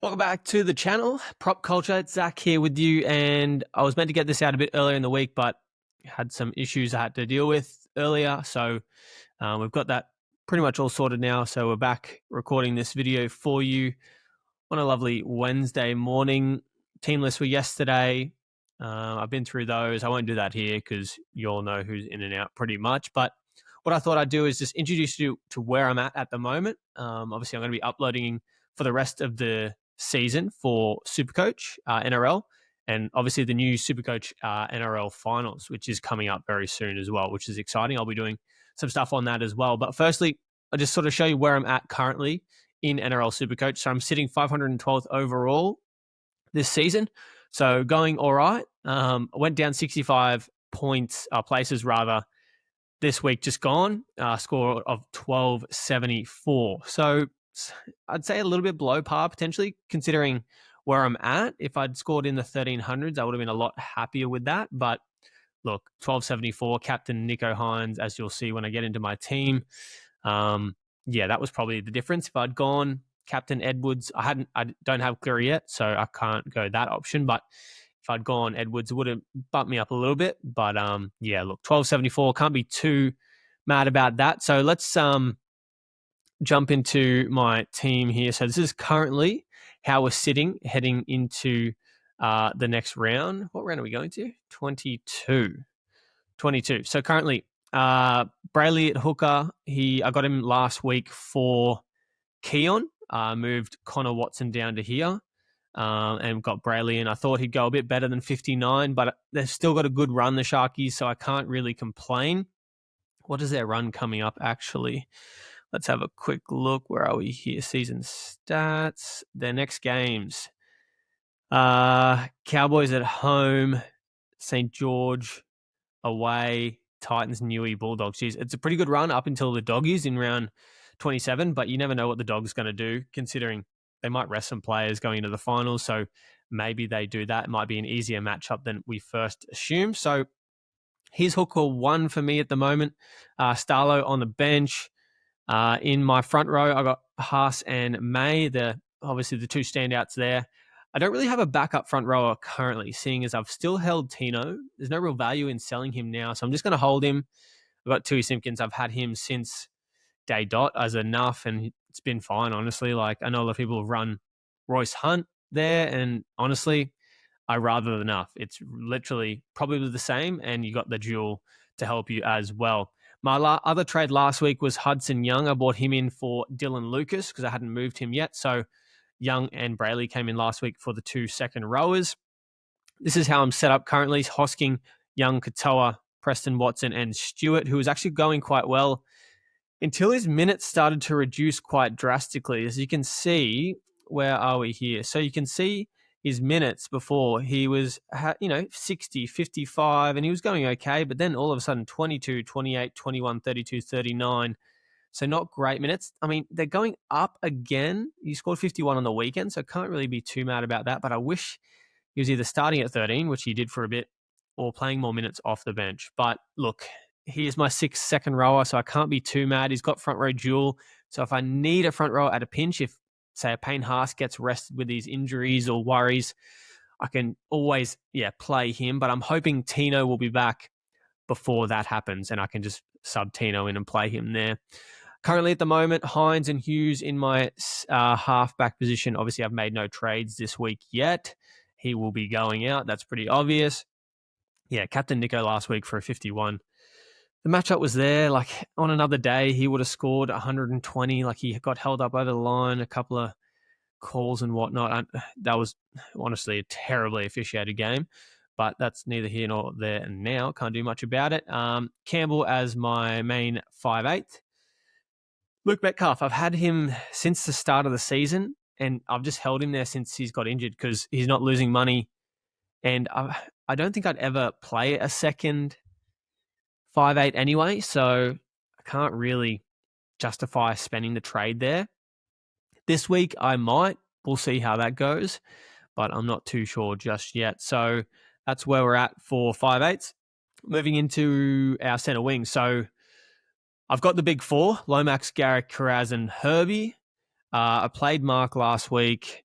Welcome back to the channel, Prop Culture. It's Zach here with you, and I was meant to get this out a bit earlier in the week, but had some issues I had to deal with earlier. So we've got that pretty much all sorted now. So we're back recording this video for you on a lovely Wednesday morning. Team lists were yesterday. I've been through those. I won't do that here because you all know who's in and out pretty much. But what I thought I'd do is just introduce you to where I'm at the moment. Obviously, I'm going to be uploading for the rest of the season for Supercoach, NRL, and obviously the new Supercoach NRL finals, which is coming up very soon as well, which is exciting. I'll be doing some stuff on that as well. But firstly, I'll just sort of show you where I'm at currently in NRL Supercoach. So I'm sitting 512th overall this season. So going all right. I went down 65 places rather this week just gone, score of 1274. So I'd say a little bit below par potentially, considering where I'm at. If I'd scored in the 1300s, I would have been a lot happier with that. But look, 1274, Captain Nicho Hynes, as you'll see when I get into my team. Yeah, that was probably the difference. If I'd gone Captain Edwards, I don't have Cleary yet, so I can't go that option. But if I'd gone Edwards, it would have bumped me up a little bit. But yeah, look, 1274, can't be too mad about that. So let's jump into my team here. So this is currently how we're sitting heading into the next round. What round are we going to? 22. So currently, Brayley at hooker. I got him last week for Keon. Moved Connor Watson down to here and got Brayley in. I thought he'd go a bit better than 59, but they've still got a good run, the Sharkies, so I can't really complain. What is their run coming up, actually? Let's have a quick look. Where are we here? Season stats. Their next games. Cowboys at home. St. George away. Titans, Newey, Bulldogs. Jeez, it's a pretty good run up until the Doggies in round 27, but you never know what the Dogs going to do, considering they might rest some players going into the finals. So maybe they do that. It might be an easier matchup than we first assumed. So here's hooker one for me at the moment. Starlo on the bench. In my front row, I got Haas and May. Obviously the two standouts there. I don't really have a backup front rower currently, seeing as I've still held Tino. There's no real value in selling him now, so I'm just going to hold him. I've got Tui Simpkins. I've had him since day dot as enough, and it's been fine, honestly. Like, I know a lot of people have run Royce Hunt there, and honestly, I rather than enough. It's literally probably the same, and you got the dual to help you as well. My other trade last week was Hudson Young. I bought him in for Dylan Lucas because I hadn't moved him yet. So Young and Brayley came in last week for the two second rowers. This is how I'm set up currently. Hosking, Young, Katoa, Preston Watson, and Stewart, who was actually going quite well until his minutes started to reduce quite drastically. As you can see, where are we here? So you can see his minutes before he was, 60, 55, and he was going okay. But then all of a sudden, 22, 28, 21, 32, 39. So not great minutes. I mean, they're going up again. He scored 51 on the weekend, so can't really be too mad about that. But I wish he was either starting at 13, which he did for a bit, or playing more minutes off the bench. But look, he is my sixth second rower, so I can't be too mad. He's got front row dual. So if I need a front row at a pinch, if say a Payne Haas gets rested with these injuries or worries, I can always, play him. But I'm hoping Tino will be back before that happens, and I can just sub Tino in and play him there. Currently at the moment, Hynes and Hughes in my halfback position. Obviously, I've made no trades this week yet. He will be going out. That's pretty obvious. Yeah, Captain Nicho last week for a 51. The matchup was there. Like, on another day, he would have scored 120. Like, he got held up over the line, a couple of calls and whatnot. That was honestly a terribly officiated game, but that's neither here nor there and now. Can't do much about it. Campbell as my main 5'8". Luke Metcalf, I've had him since the start of the season, and I've just held him there since he's got injured because he's not losing money. And I don't think I'd ever play a second 5'8" anyway, so I can't really justify spending the trade there. This week I might. We'll see how that goes, but I'm not too sure just yet. So that's where we're at for 5'8". Moving into our centre wing. So I've got the big four: Lomax, Garrick, Carraz, and Herbie. I played Mark last week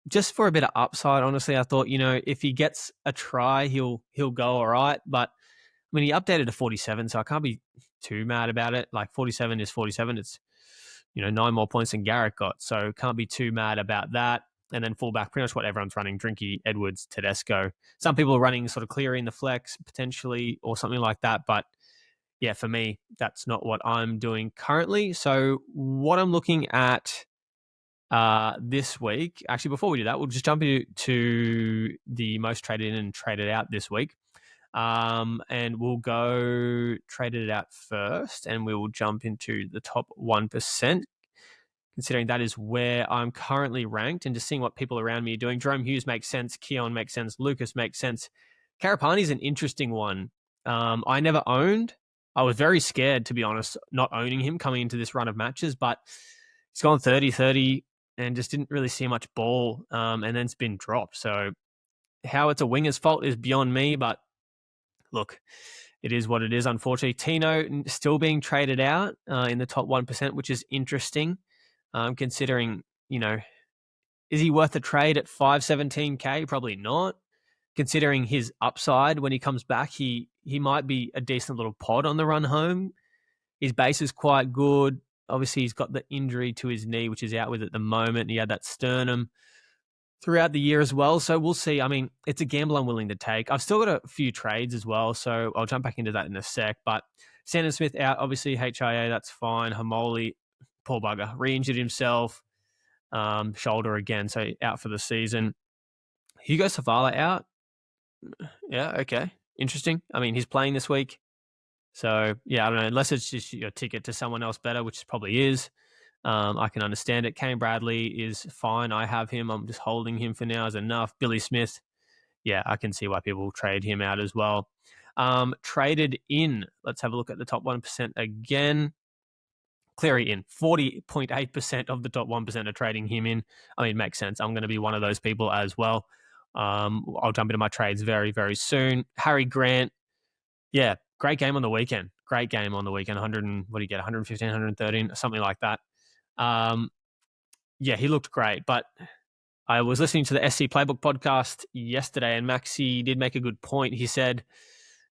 just for a bit of upside, honestly, I thought, if he gets a try, he'll go all right. But I mean, he updated to 47, so I can't be too mad about it. Like 47 is 47. It's 9 more points than Garrett got, so can't be too mad about that. And then fullback, pretty much what everyone's running: Drinky, Edwards, Tedesco. Some people are running sort of Cleary in the flex potentially or something like that, but yeah, for me, that's not what I'm doing currently. So what I'm looking at this week, actually, before we do that, we'll just jump into the most traded in and traded out this week. And we'll go traded it out first, and we will jump into the top 1%, considering that is where I'm currently ranked, and just seeing what people around me are doing. Jerome Hughes makes sense. Keon makes sense. Lucas makes sense. Karapani's an interesting one. I never owned. I was very scared, to be honest, not owning him coming into this run of matches, but he's gone 30-30 and just didn't really see much ball, and then it's been dropped. So how it's a winger's fault is beyond me, but look, it is what it is, unfortunately. Tino still being traded out in the top 1%, which is interesting, considering, is he worth a trade at 517K? Probably not. Considering his upside when he comes back, he might be a decent little pod on the run home. His base is quite good. Obviously, he's got the injury to his knee, which he's out with at the moment. He had that sternum throughout the year as well. So we'll see. I mean, it's a gamble I'm willing to take. I've still got a few trades as well, so I'll jump back into that in a sec. But Sandon Smith out, obviously HIA, that's fine. Hamoli, poor bugger, re-injured himself, shoulder again, so out for the season. Hugo Savala out. Yeah, okay. Interesting. I mean, he's playing this week. So, yeah, I don't know. Unless it's just your ticket to someone else better, which probably is. I can understand it. Kane Bradley is fine. I have him. I'm just holding him for now is enough. Billy Smith, yeah, I can see why people trade him out as well. Traded in. Let's have a look at the top 1% again. Cleary in. 40.8% of the top 1% are trading him in. I mean, it makes sense. I'm going to be one of those people as well. I'll jump into my trades very, very soon. Harry Grant, yeah, great game on the weekend. Great game on the weekend. 100 and, what do you get? 115, 113, something like that. Yeah, he looked great. But I was listening to the SC Playbook podcast yesterday, and Maxi did make a good point. He said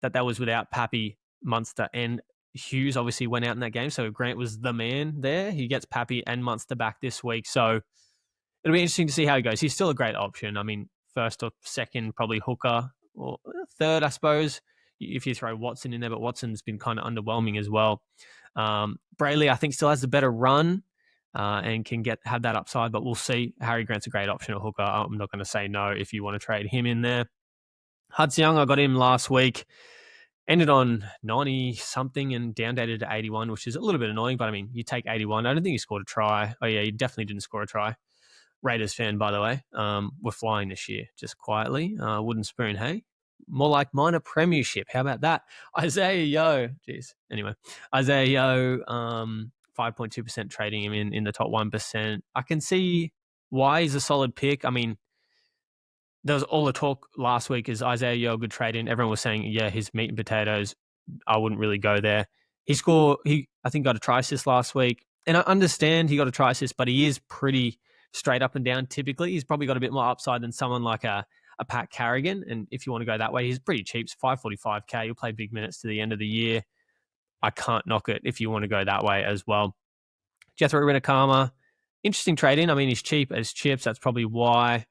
that was without Pappy, Munster, and Hughes obviously went out in that game. So Grant was the man there. He gets Pappy and Munster back this week. So it'll be interesting to see how he goes. He's still a great option. I mean, first or second, probably hooker, or third, I suppose, if you throw Watson in there. But Watson's been kind of underwhelming as well. Brayley, I think, still has a better run and can have that upside, but we'll see. Harry Grant's a great option at hooker. I'm not going to say no if you want to trade him in there. Hudson Young, I got him last week. Ended on 90-something and downdated to 81, which is a little bit annoying, but I mean, you take 81. I don't think he scored a try. Oh, yeah, he definitely didn't score a try. Raiders fan, by the way. We're flying this year, just quietly. Wooden spoon, hey? More like minor premiership. How about that? Isaiah Yo. Jeez. Anyway, Isaiah Yo, 5.2% trading him in the top 1%. I can see why he's a solid pick. I mean, there was all the talk last week is Isaiah Yo a good trade in. Everyone was saying, yeah, his meat and potatoes. I wouldn't really go there. He, I think, got a try assist last week. And I understand he got a try assist, but he is pretty straight up and down typically. He's probably got a bit more upside than someone like a Pat Carrigan. And if you want to go that way, he's pretty cheap. It's 545K. He'll play big minutes to the end of the year. I can't knock it if you want to go that way as well. Jethro Renakama, interesting trade in. I mean, he's cheap as chips. That's probably why.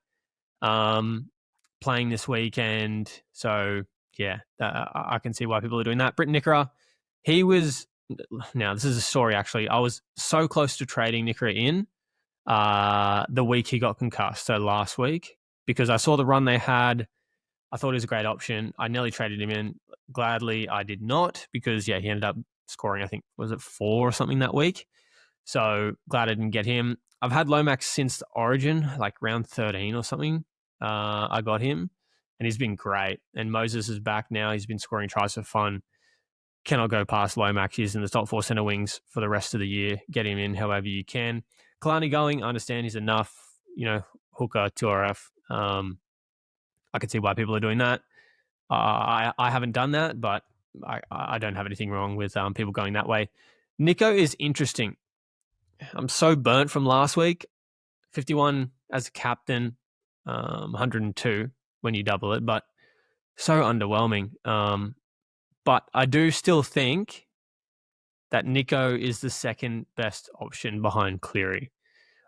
Playing this weekend. So, yeah, I can see why people are doing that. Britton Nickera, he was... Now, this is a story, actually. I was so close to trading Nickera in the week he got concussed, so last week, because I saw the run they had. I thought he was a great option. I nearly traded him in. Gladly, I did not, because, yeah, he ended up scoring, I think, was it 4 or something that week? So glad I didn't get him. I've had Lomax since the Origin, like round 13 or something. I got him, and he's been great. And Moses is back now. He's been scoring tries for fun. Cannot go past Lomax. He's in the top 4 centre wings for the rest of the year. Get him in however you can. Kalani going, I understand he's enough, hooker, 2RF. I can see why people are doing that. I haven't done that, but I don't have anything wrong with people going that way. Nico is interesting. I'm so burnt from last week. 51 as a captain, 102 when you double it, but so underwhelming. But I do still think that Nico is the second best option behind Cleary.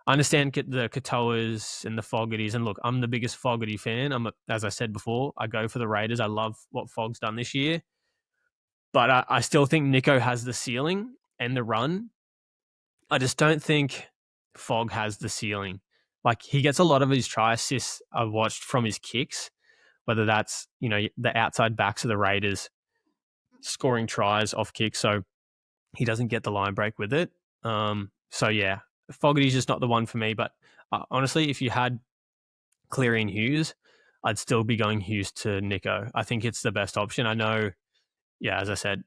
I understand the Katoas and the Fogartys, and look, I'm the biggest Fogarty fan. As I said before, I go for the Raiders. I love what Fog's done this year, but I still think Nico has the ceiling and the run. I just don't think Fog has the ceiling. Like, he gets a lot of his try assists I've watched from his kicks, whether that's, the outside backs of the Raiders scoring tries off kicks, so he doesn't get the line break with it. So yeah, Fogarty's just not the one for me. But honestly, if you had Cleary and Hughes, I'd still be going Hughes to Nico. I think it's the best option. I know, yeah, as I said,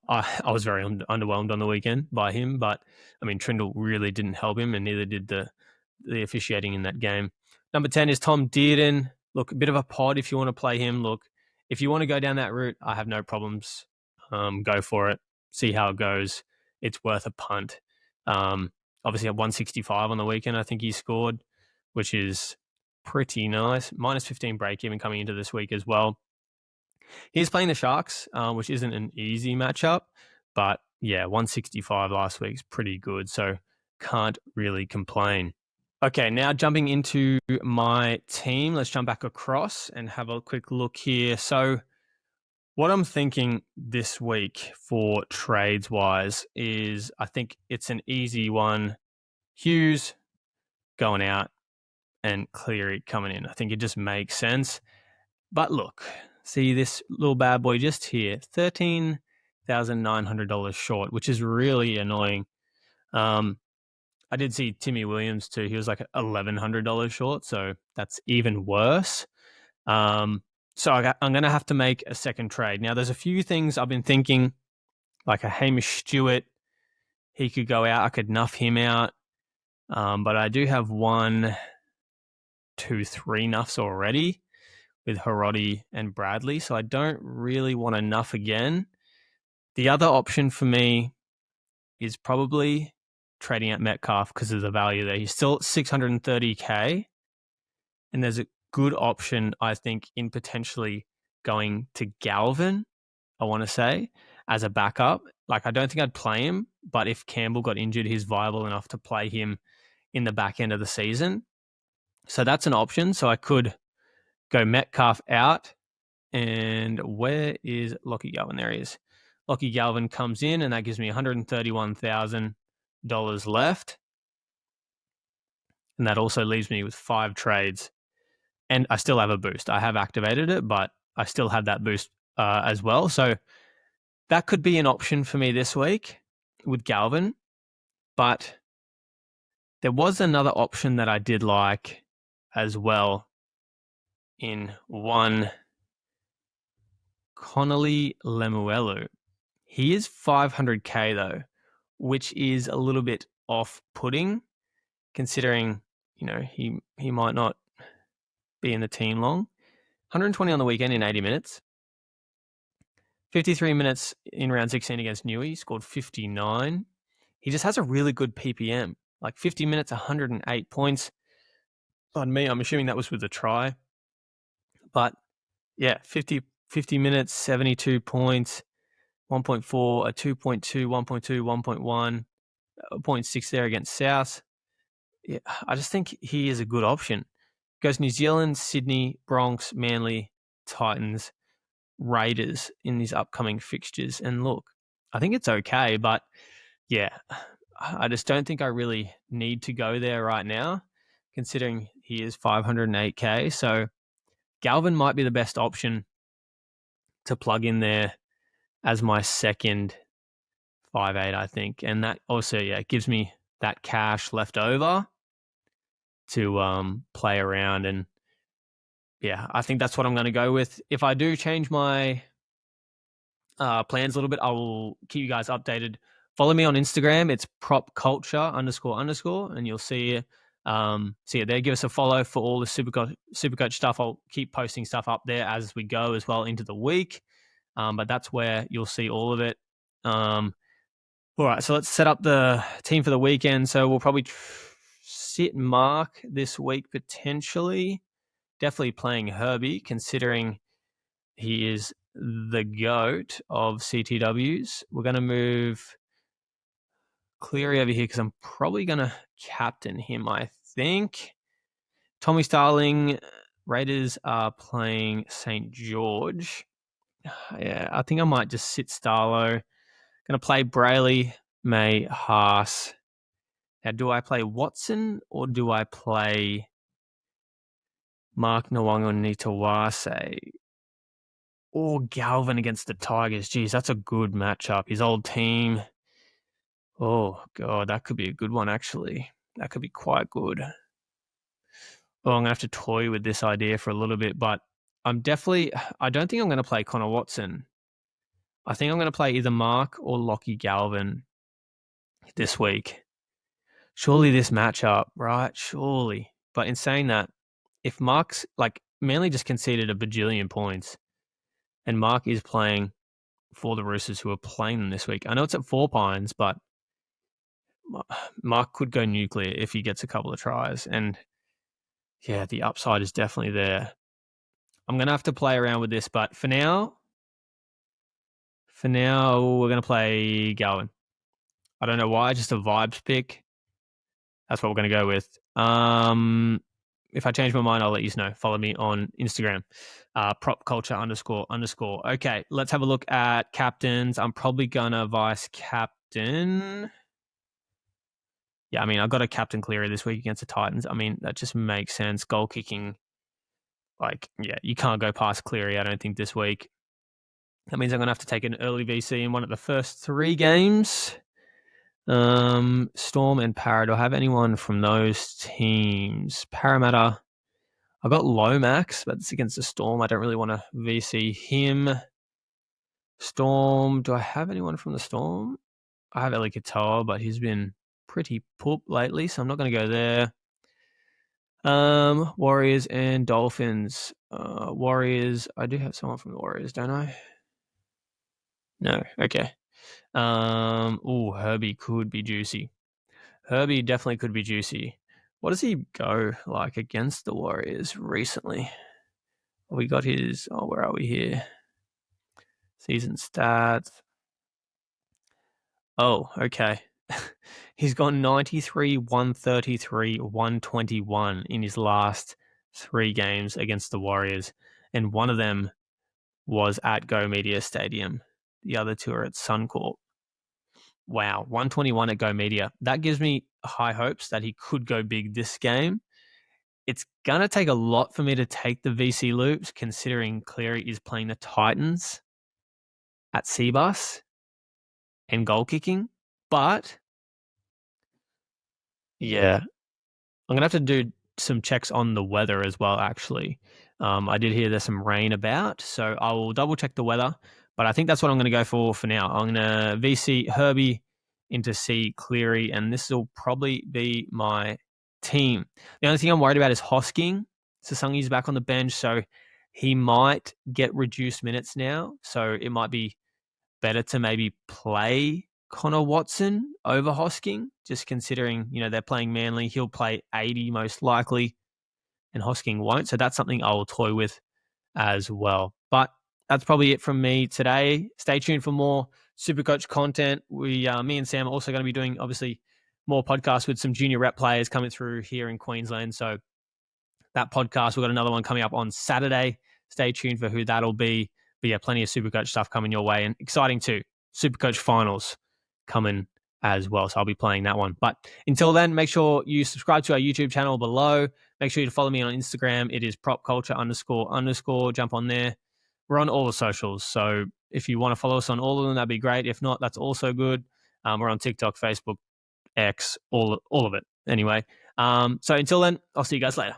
I was very underwhelmed on the weekend by him, but I mean, Trindle really didn't help him, and neither did the officiating in that game. Number 10 is Tom Dearden. Look, a bit of a pod if you want to play him. Look, if you want to go down that route, I have no problems. Go for it. See how it goes. It's worth a punt. Obviously, at 165 on the weekend, I think he scored, which is pretty nice. Minus 15 break even coming into this week as well. He's playing the Sharks, which isn't an easy matchup, but yeah, 165 last week's pretty good, so can't really complain. Okay, now jumping into my team, let's jump back across and have a quick look here. So what I'm thinking this week for trades-wise is I think it's an easy one. Hughes going out and Cleary coming in. I think it just makes sense. But look, see this little bad boy just here, $13,900 short, which is really annoying. I did see Timmy Williams too. He was like $1,100 short, so that's even worse. So I'm going to have to make a second trade. Now, there's a few things I've been thinking, like a Hamish Stewart. He could go out. I could nuff him out. But I do have 1, 2, 3 nuffs already with Hiroti and Bradley, so I don't really want to nuff again. The other option for me is probably trading out Metcalf because of the value there. He's still at 630K, and there's a good option, I think, in potentially going to Galvin, I want to say, as a backup. Like, I don't think I'd play him, but if Campbell got injured, he's viable enough to play him in the back end of the season. So that's an option. So I could go Metcalf out. And where is Lockie Galvin? There he is. Lockie Galvin comes in, and that gives me $131,000 left. And that also leaves me with 5 trades. And I still have a boost. I have activated it, but I still have that boost as well. So that could be an option for me this week with Galvin. But there was another option that I did like as well in one Connolly Lemuelu. He is 500K though, which is a little bit off-putting considering, he might not be in the team long. 120 on the weekend in 80 minutes. 53 minutes in round 16 against Newey, scored 59. He just has a really good PPM. Like 50 minutes, 108 points. Pardon me, I'm assuming that was with a try. But yeah, 50 minutes, 72 points, 1.4, a 2.2, 1.2, 1.1, 0.6 there against South. Yeah, I just think he is a good option. Goes New Zealand, Sydney, Bronx, Manly, Titans, Raiders in these upcoming fixtures. And look, I think it's okay, but yeah, I just don't think I really need to go there right now, considering he is 508K. So Galvin might be the best option to plug in there as my second 5'8", I think. And that also, gives me that cash left over to play around. And yeah, I think that's what I'm going to go with. If I do change my plans a little bit, I will keep you guys updated. Follow me on Instagram. It's propculture__, and you'll see it there. Give us a follow for all the Supercoach stuff. I'll keep posting stuff up there as we go as well into the week. But that's where you'll see all of it. All right, so let's set up the team for the weekend. So we'll probably sit Mark this week potentially. Definitely playing Herbie, considering he is the GOAT of CTWs. We're going to move Cleary over here because I'm probably going to captain him, I think. Tommy Starling, Raiders are playing St. George. Yeah, I think I might just sit Starlo. Going to play Brayley, May, Haas. Now, do I play Watson or do I play Mark Nwanga Nitawase? Or Galvin against the Tigers? Geez, that's a good matchup. His old team. Oh, God, that could be a good one, actually. That could be quite good. Oh, I'm going to have to toy with this idea for a little bit, but I don't think I'm going to play Connor Watson. I think I'm going to play either Mark or Lockie Galvin this week. Surely this matchup, right? Surely. But in saying that, if Mark's Manly just conceded a bajillion points and Mark is playing for the Roosters who are playing them this week. I know it's at Four Pines, but Mark could go nuclear if he gets a couple of tries. And yeah, the upside is definitely there. I'm going to have to play around with this, but for now, we're going to play Galvin. I don't know why, just a vibes pick. That's what we're going to go with. If I change my mind, I'll let you know. Follow me on Instagram, _. Okay, let's have a look at captains. I'm probably going to vice captain. Yeah, I mean, I've got a captain Cleary this week against the Titans. I mean, that just makes sense. Goal kicking, you can't go past Cleary, I don't think, this week. That means I'm going to have to take an early VC in one of the first 3 games. Storm and Para. Do I have anyone from those teams? Parramatta. I got Lomax, but it's against the Storm. I don't really want to VC him. Storm. Do I have anyone from the Storm? I have Eli Katoa, but he's been pretty poop lately, so I'm not going to go there. Warriors and Dolphins. Warriors. I do have someone from the Warriors, don't I? No. Okay. Herbie could be juicy. Herbie definitely could be juicy. What does he go like against the Warriors recently? We got his. Where are we here? Season stats. Oh, okay. He's gone 93, 133, 121 in his last 3 games against the Warriors. And one of them was at Go Media Stadium. The other 2 are at Suncorp. Wow, 121 at Go Media. That gives me high hopes that he could go big this game. It's going to take a lot for me to take the VC loops, considering Cleary is playing the Titans at Seabus and goal kicking. But yeah, I'm going to have to do some checks on the weather as well, actually. I did hear there's some rain about, so I will double check the weather. But I think that's what I'm going to go for now. I'm going to VC Herbie into C Cleary, and this will probably be my team. The only thing I'm worried about is Hosking. Sasungi's back on the bench, so he might get reduced minutes now. So it might be better to maybe play Connor Watson over Hosking, just considering, they're playing Manly. He'll play 80 most likely, and Hosking won't. So that's something I will toy with as well. But that's probably it from me today. Stay tuned for more Supercoach content. Me and Sam are also going to be doing, obviously, more podcasts with some junior rep players coming through here in Queensland. So that podcast, we've got another one coming up on Saturday. Stay tuned for who that'll be. But yeah, plenty of Supercoach stuff coming your way, and exciting too. Supercoach finals coming as well. So I'll be playing that one. But until then, make sure you subscribe to our YouTube channel below. Make sure you follow me on Instagram. It is propculture __. Jump on there. We're on all the socials. So if you want to follow us on all of them, that'd be great. If not, that's also good. We're on TikTok, Facebook, X, all of it. Anyway, so until then, I'll see you guys later.